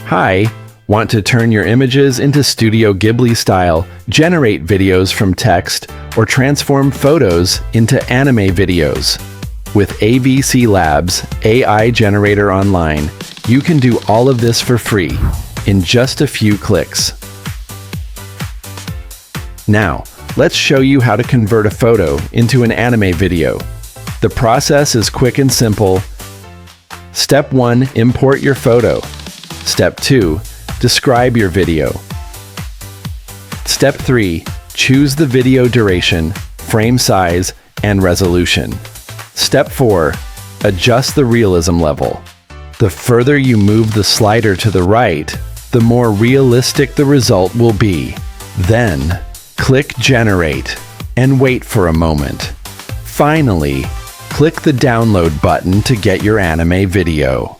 Hi, want to turn your images into Studio Ghibli style, generate videos from text, or transform photos into anime videos? With AVCLabs AI Generator Online, you can do all of this for free in just a few clicks. Now, let's show you how to convert a photo into an anime video. The process is quick and simple. Step 1. Import your photo. Step 2. Describe your video. Step 3. Choose the video duration, frame size, and resolution. Step 4. Adjust the realism level. The further you move the slider to the right, the more realistic the result will be. Then, click Generate and wait for a moment. Finally, click the download button to get your anime video.